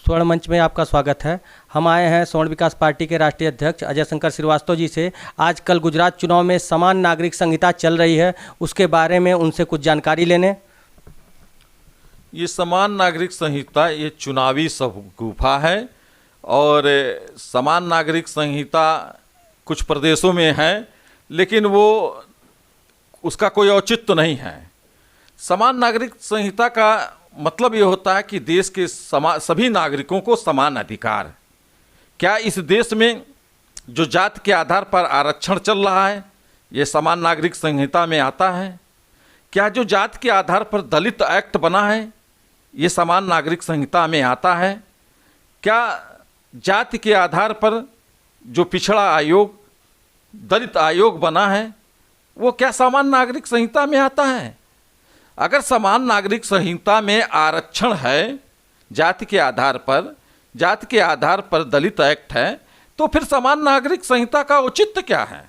स्वर्ण मंच में आपका स्वागत है। हम आए हैं स्वर्ण विकास पार्टी के राष्ट्रीय अध्यक्ष अजय शंकर श्रीवास्तव जी से आजकल गुजरात चुनाव में समान नागरिक संहिता चल रही है, उसके बारे में उनसे कुछ जानकारी लेने। ये समान नागरिक संहिता ये चुनावी शगुफा है और समान नागरिक संहिता कुछ प्रदेशों में है, लेकिन वो उसका कोई औचित्य नहीं है। समान नागरिक संहिता का मतलब ये होता है कि देश के सभी नागरिकों को समान अधिकार। क्या इस देश में जो जाति के आधार पर आरक्षण चल रहा है ये समान नागरिक संहिता में आता है? क्या जो जाति के आधार पर दलित एक्ट बना है ये समान नागरिक संहिता में आता है? क्या जाति के आधार पर जो पिछड़ा आयोग दलित आयोग बना है वो क्या समान नागरिक संहिता में आता है? अगर समान नागरिक संहिता में आरक्षण है जाति के आधार पर दलित एक्ट है, तो फिर समान नागरिक संहिता का औचित्य क्या है?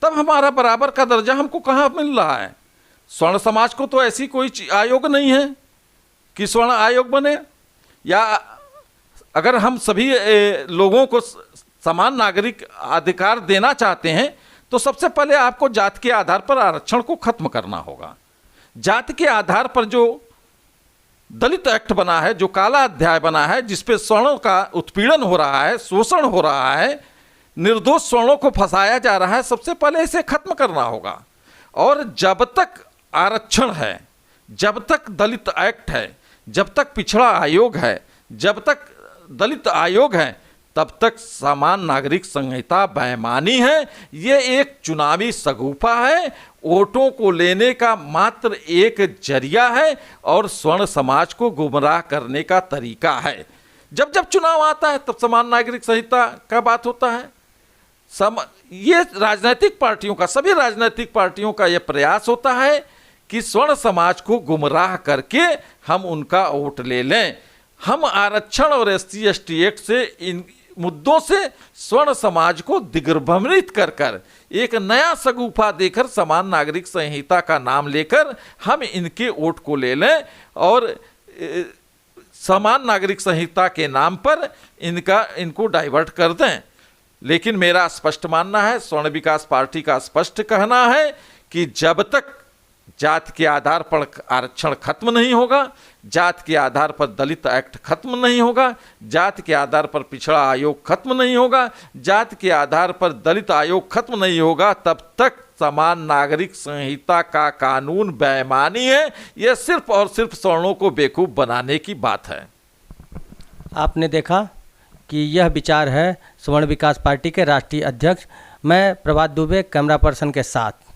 तब हमारा बराबर का दर्जा हमको कहाँ मिल रहा है? स्वर्ण समाज को तो ऐसी कोई आयोग नहीं है कि स्वर्ण आयोग बने। या अगर हम सभी लोगों को समान नागरिक अधिकार देना चाहते हैं तो सबसे पहले आपको जाति के आधार पर आरक्षण को खत्म करना होगा। जाति के आधार पर जो दलित एक्ट बना है, जो काला अध्याय बना है, जिसपे स्वर्णों का उत्पीड़न हो रहा है, शोषण हो रहा है, निर्दोष स्वर्णों को फंसाया जा रहा है, सबसे पहले इसे खत्म करना होगा। और जब तक आरक्षण है, जब तक दलित एक्ट है, जब तक पिछड़ा आयोग है, जब तक दलित आयोग है, तब तक समान नागरिक संहिता बेईमानी है। ये एक चुनावी शगुफा है, वोटों को लेने का मात्र एक जरिया है और स्वर्ण समाज को गुमराह करने का तरीका है। जब जब चुनाव आता है तब समान नागरिक संहिता का बात होता है। ये राजनीतिक पार्टियों का, सभी राजनीतिक पार्टियों का ये प्रयास होता है कि स्वर्ण समाज को गुमराह करके हम उनका वोट ले लें। हम आरक्षण और SC/ST एक्ट से इन मुद्दों से स्वर्ण समाज को दिग्भ्रमित कर कर एक नया शगुफा देकर समान नागरिक संहिता का नाम लेकर हम इनके वोट को ले लें और समान नागरिक संहिता के नाम पर इनको डाइवर्ट कर दें। लेकिन मेरा स्पष्ट मानना है, स्वर्ण विकास पार्टी का स्पष्ट कहना है कि जब तक जाति के आधार पर आरक्षण खत्म नहीं होगा, जाति के आधार पर दलित एक्ट खत्म नहीं होगा, जाति के आधार पर पिछड़ा आयोग खत्म नहीं होगा, जाति के आधार पर दलित आयोग खत्म नहीं होगा, तब तक समान नागरिक संहिता का कानून बेईमानी है। यह सिर्फ और सिर्फ स्वर्णों को बेवकूफ़ बनाने की बात है। आपने देखा कि यह विचार है स्वर्ण विकास पार्टी के राष्ट्रीय अध्यक्ष। मैं प्रभात दुबे कैमरा पर्सन के साथ।